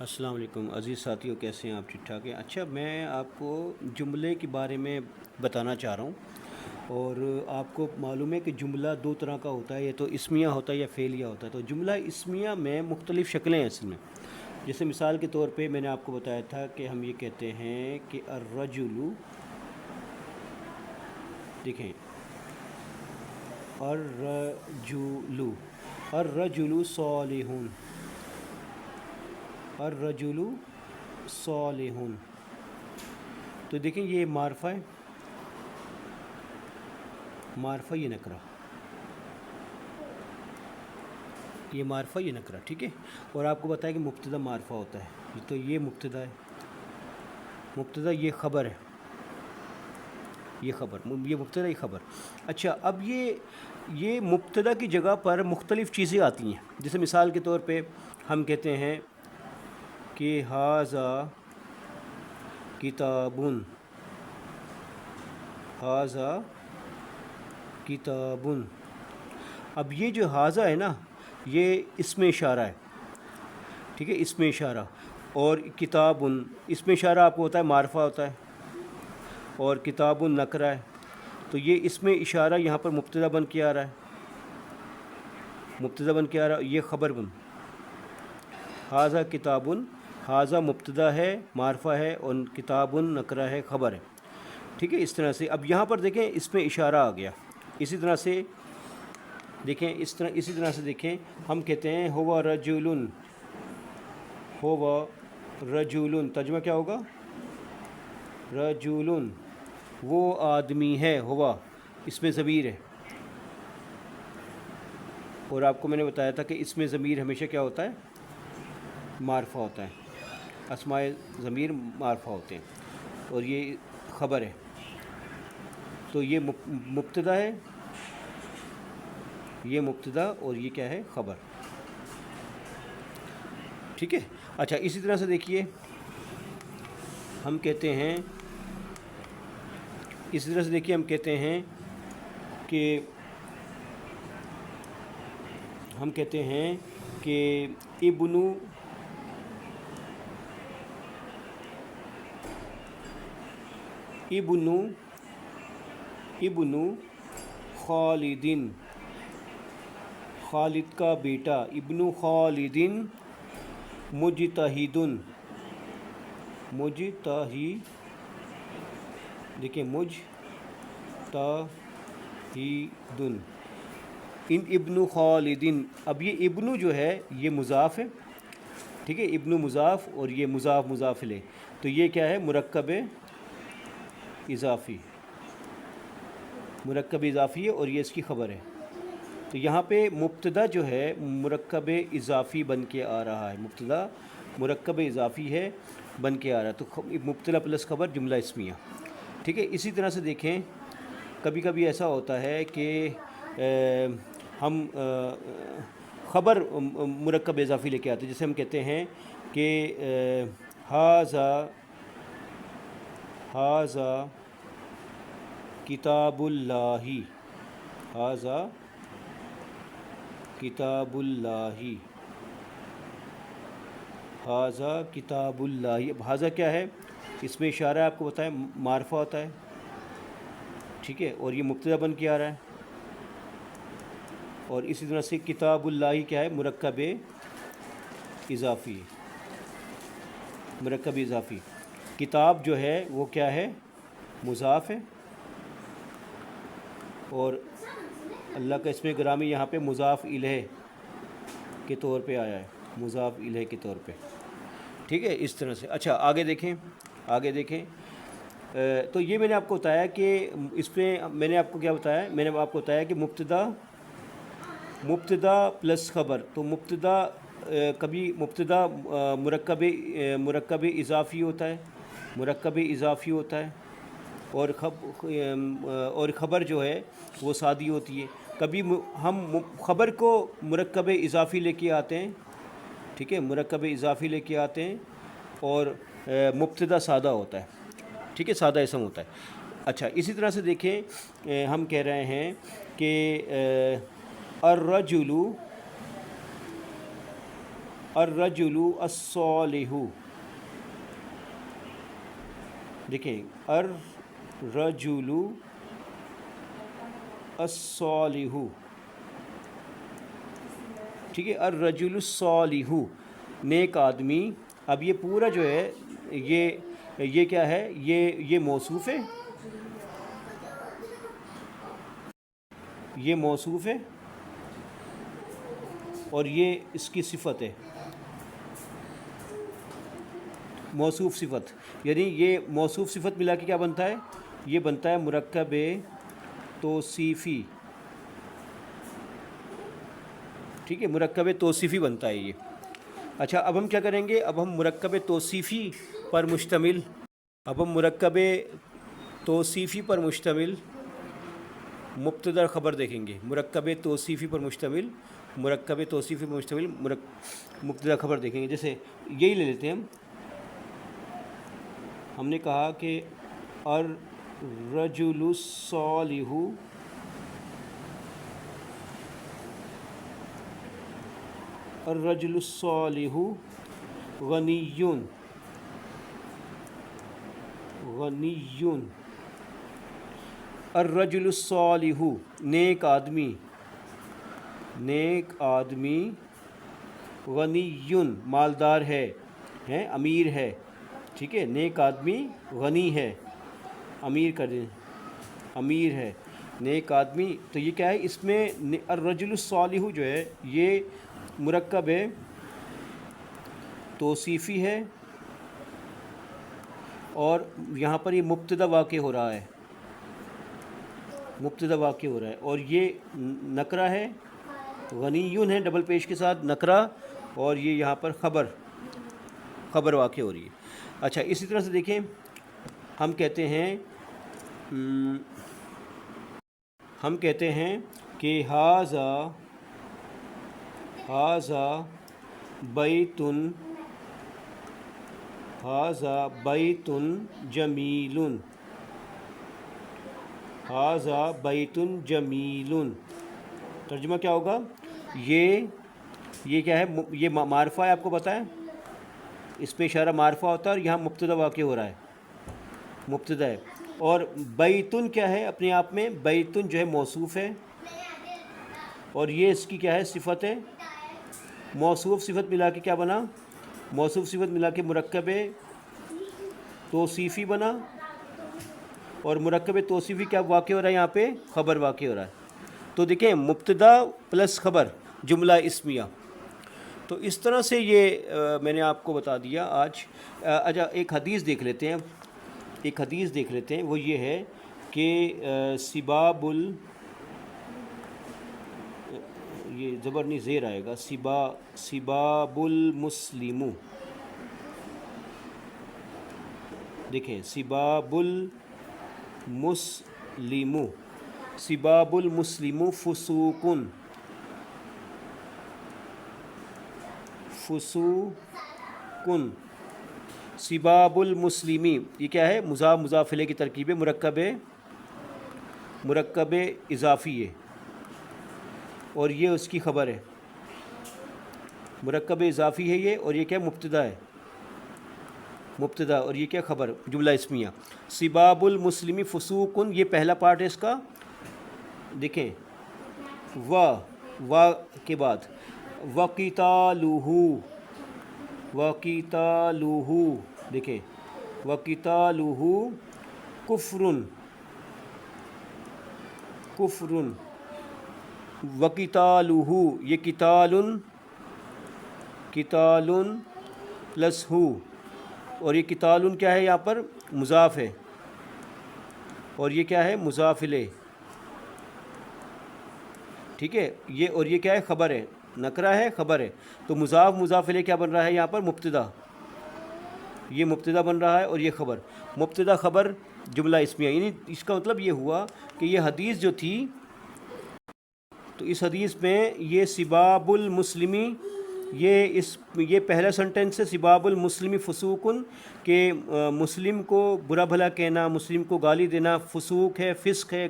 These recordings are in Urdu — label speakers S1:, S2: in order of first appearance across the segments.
S1: السلام علیکم عزیز ساتھیوں، کیسے ہیں آپ؟ ٹھیک ٹھاک ہیں؟ اچھا، میں آپ کو جملے کے بارے میں بتانا چاہ رہا ہوں، اور آپ کو معلوم ہے کہ جملہ دو طرح کا ہوتا ہے، یا تو اسمیہ ہوتا ہے یا فعلیہ ہوتا ہے۔ تو جملہ اسمیہ میں مختلف شکلیں ہیں اصل میں۔ جیسے مثال کے طور پہ میں نے آپ کو بتایا تھا کہ ہم یہ کہتے ہیں کہ الرجل، دیکھیں، الرجل، الرجل صالح، الرجل صالح، تو دیکھیں یہ معرفہ ہے، معرفہ یہ نکرہ، یہ معرفہ یہ نکرہ، ٹھیک ہے۔ اور آپ کو بتایا کہ مبتدا معرفہ ہوتا ہے، تو یہ مبتدا ہے، مبتدا یہ خبر ہے، یہ خبر، یہ مبتدا یہ خبر۔ اچھا، اب یہ مبتدا کی جگہ پر مختلف چیزیں آتی ہیں۔ جیسے مثال کے طور پہ ہم کہتے ہیں کہ ھذا کتاب، ھذا کتاب۔ اب یہ جو ھذا ہے نا، یہ اسم اشارہ ہے، ٹھیک ہے، اسم اشارہ۔ اور کتاب، اسم اشارہ آپ کو ہوتا ہے معرفہ ہوتا ہے، اور کتاب نکرہ ہے، تو یہ اسم اشارہ یہاں پر مبتدا بن کے آ رہا ہے، مبتدا بن کے آ رہا ہے، یہ خبر بن، ھذا کتاب، ھذا مبتدا ہے، معرفہ ہے، اور کتاب نکرہ ہے، خبر ہے، ٹھیک ہے۔ اس طرح سے اب یہاں پر دیکھیں اسم اشارہ آ گیا۔ اسی طرح سے دیکھیں، اسی طرح سے دیکھیں، ہم کہتے ہیں ہوا رجل، ہوا رجل، ترجمہ کیا ہوگا؟ رجل، وہ آدمی ہے، ہوا اس میں ضمیر ہے، اور آپ کو میں نے بتایا تھا کہ اس میں ضمیر ہمیشہ کیا ہوتا ہے؟ معرفہ ہوتا ہے، اسماء ضمیر معرفہ ہوتے ہیں، اور یہ خبر ہے، تو یہ مبتدا ہے، یہ مبتدا، اور یہ کیا ہے؟ خبر، ٹھیک ہے۔ اچھا، اسی طرح سے دیکھیے، ہم کہتے ہیں، اسی طرح سے دیکھیے، ہم کہتے ہیں کہ ہم کہتے ہیں کہ ابن، ابن، ابن خالدین، خالد کا بیٹا، ابن خالدین مجتہدن، مجتہد، دیکھیں مجتہدن، ان ابن خالدین۔ اب یہ ابن جو ہے یہ مضاف ہے، ٹھیک ہے، ابن مضاف، اور یہ مضاف مضاف الیہ، تو یہ کیا ہے؟ مرکب اضافی، مرکب اضافی ہے، اور یہ اس کی خبر ہے۔ تو یہاں پہ مبتدا جو ہے مرکب اضافی بن کے آ رہا ہے، مبتدا مرکب اضافی ہے، بن کے آ رہا ہے، تو مبتدا پلس خبر جملہ اسمیہ، ٹھیک ہے۔ اسی طرح سے دیکھیں، کبھی کبھی ایسا ہوتا ہے کہ ہم خبر مرکب اضافی لے کے آتے ہیں، جیسے ہم کہتے ہیں کہ ھذا، ھذا کتاب اللہ، ھذا کتاب اللہ، ھذا کتاب اللہ۔ اب ھذا کیا ہے؟ اس میں اشارہ آپ کو بتائیں معرفہ ہوتا ہے، ٹھیک ہے، اور یہ مبتدا بن کے آ رہا ہے، اور اسی طرح سے کتاب اللہ کیا ہے؟ مرکب اضافی، مرکب اضافی۔ کتاب جو ہے وہ کیا ہے؟ مضاف ہے، اور اللہ کا اسم گرامی یہاں پہ مضاف الیہ کے طور پہ آیا ہے، مضاف الیہ کے طور پہ، ٹھیک ہے، اس طرح سے۔ اچھا، آگے دیکھیں، آگے دیکھیں، تو یہ میں نے آپ کو بتایا کہ اس پہ میں نے آپ کو کیا بتایا؟ میں نے آپ کو بتایا کہ مبتدا پلس خبر، تو مبتدا کبھی مبتدا مرکب اضافی ہوتا ہے، مرکب اضافی ہوتا ہے، اور خبر جو ہے وہ سادی ہوتی ہے۔ کبھی ہم خبر کو مرکب اضافی لے کے آتے ہیں، ٹھیک ہے، مرکب اضافی لے کے آتے ہیں، اور مبتدا سادہ ہوتا ہے، ٹھیک ہے، سادہ اسم ہوتا ہے۔ اچھا، اسی طرح سے دیکھیں، ہم کہہ رہے ہیں کہ الرجل، الرجل الصالح، دیکھیں الرجل الصالح، ٹھیک ہے، الرجل الصالح نیک آدمی. اب یہ پورا جو ہے یہ کیا ہے، یہ موصوف ہے، یہ موصوف ہے اور یہ اس کی صفت ہے، موصوف صفت. یعنی یہ موصوف صفت ملا کے کیا بنتا ہے، یہ بنتا ہے مرکب توصیفی. ٹھیک ہے، مرکب توصیفی بنتا ہے یہ. اچھا، اب ہم کیا کریں گے، اب ہم مرکب توصیفی پر مشتمل مبتدا خبر دیکھیں گے. مرکب توصیفی پر مشتمل مبتدا خبر دیکھیں گے. جیسے یہی لے لیتے ہیں ہم نے کہا کہ الرجل الصالح غنی، الرجل الصالح نیک آدمی، غنی مالدار ہے، امیر ہے. ٹھیک ہے، نیک آدمی غنی ہے، امیر ہے نیک آدمی. تو یہ کیا ہے، اس میں الرجل الصالح جو ہے یہ مرکب توصیفی ہے اور یہاں پر یہ مبتدا واقع ہو رہا ہے اور یہ نکرہ ہے، غنیون ہے ڈبل پیش کے ساتھ نکرہ، اور یہ یہاں پر خبر واقع ہو رہی ہے. اچھا، اسی طرح سے دیکھیں ہم کہتے ہیں کہ ھذا بیت جمیل. ترجمہ کیا ہوگا، یہ کیا ہے، یہ معرفہ ہے، آپ کو پتہ ہے اس پہ اشارہ معرفہ ہوتا ہے اور یہاں مبتدا واقع ہو رہا ہے، مبتدا ہے. اور بیتن کیا ہے، اپنے آپ میں بیتن جو ہے موصوف ہے اور یہ اس کی کیا ہے، صفت ہے. موصوف صفت ملا کے کیا بنا، مرکب توصیفی بنا، اور مرکب توصیفی کیا واقع ہو رہا ہے، یہاں پہ خبر واقع ہو رہا ہے. تو دیکھیں مبتدا پلس خبر جملہ اسمیہ. تو اس طرح سے یہ میں نے آپ کو بتا دیا آج. اچھا، ایک حدیث دیکھ لیتے ہیں، وہ یہ ہے کہ یہ زبر نہیں زیر آئے گا، سباب المسلم. دیکھیں سباب المسلم فسوق. سباب المسلمی یہ کیا ہے، مضاف الیہ کی ترکیب ہے، مرکب اضافی ہے اور یہ اس کی خبر ہے. مرکب اضافی ہے یہ، اور یہ کیا مبتدا ہے، اور یہ کیا خبر، جملہ اسمیہ. سباب المسلم فسوق، یہ پہلا پارٹ ہے اس کا. دیکھیں وا کے بعد وَقِتَالُهُ، دیکھیں وَقِتَالُهُ کفر، وَقِتَالُهُ یہ کتال پلس ہو، اور یہ کتال کیا ہے، یہاں پر مضاف ہے اور یہ کیا ہے، مضاف الیہ. ٹھیک ہے، اور یہ کیا ہے، خبر ہے، نکرہ ہے، خبر ہے. تو مضاف الیہ کیا بن رہا ہے یہاں پر، مبتدا. یہ مبتدا بن رہا ہے اور یہ خبر، مبتدا خبر جملہ اسمیہ. یعنی اس کا مطلب یہ ہوا کہ یہ حدیث جو تھی، تو اس حدیث میں یہ سباب المسلمی، یہ پہلا سنٹنس ہے، سباب المسلمی فسوقن، کہ مسلم کو برا بھلا کہنا، مسلم کو گالی دینا فسوق ہے، فسق ہے،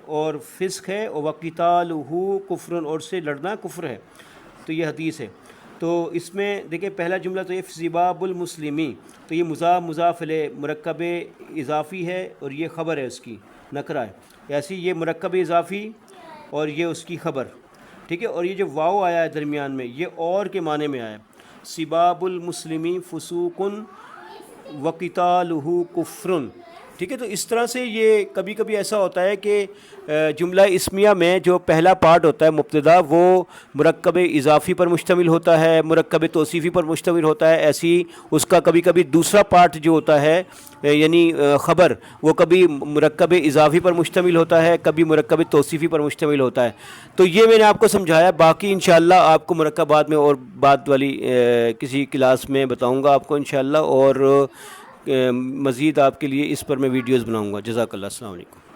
S1: اور فسق ہے. اور وقتالہ کفر، اور سے لڑنا کفر ہے. تو یہ حدیث ہے. تو اس میں دیکھیں پہلا جملہ تو یہ سباب المسلمی، تو یہ مضاف الیہ مرکب اضافی ہے اور یہ خبر ہے اس کی، نکرہ ہے، ایسی یہ مرکب اضافی اور یہ اس کی خبر، ٹھیک ہے. اور یہ جو واو آیا ہے درمیان میں یہ اور کے معنی میں آیا، سباب المسلمی فسوق وقتالہ کفر، ٹھیک ہے. تو اس طرح سے یہ کبھی کبھی ایسا ہوتا ہے کہ جملہ اسمیہ میں جو پہلا پارٹ ہوتا ہے مبتدا وہ مرکب اضافی پر مشتمل ہوتا ہے، مرکب توصیفی پر مشتمل ہوتا ہے، ایسی اس کا کبھی کبھی دوسرا پارٹ جو ہوتا ہے یعنی خبر وہ کبھی مرکب اضافی پر مشتمل ہوتا ہے، کبھی مرکب توصیفی پر مشتمل ہوتا ہے. تو یہ میں نے آپ کو سمجھایا، باقی انشاءاللہ آپ کو مرکبات میں اور بعد والی کسی کلاس میں بتاؤں گا آپ کو انشاءاللہ، اور مزید آپ کے لیے اس پر میں ویڈیوز بناؤں گا. جزاک اللہ، السلام علیکم.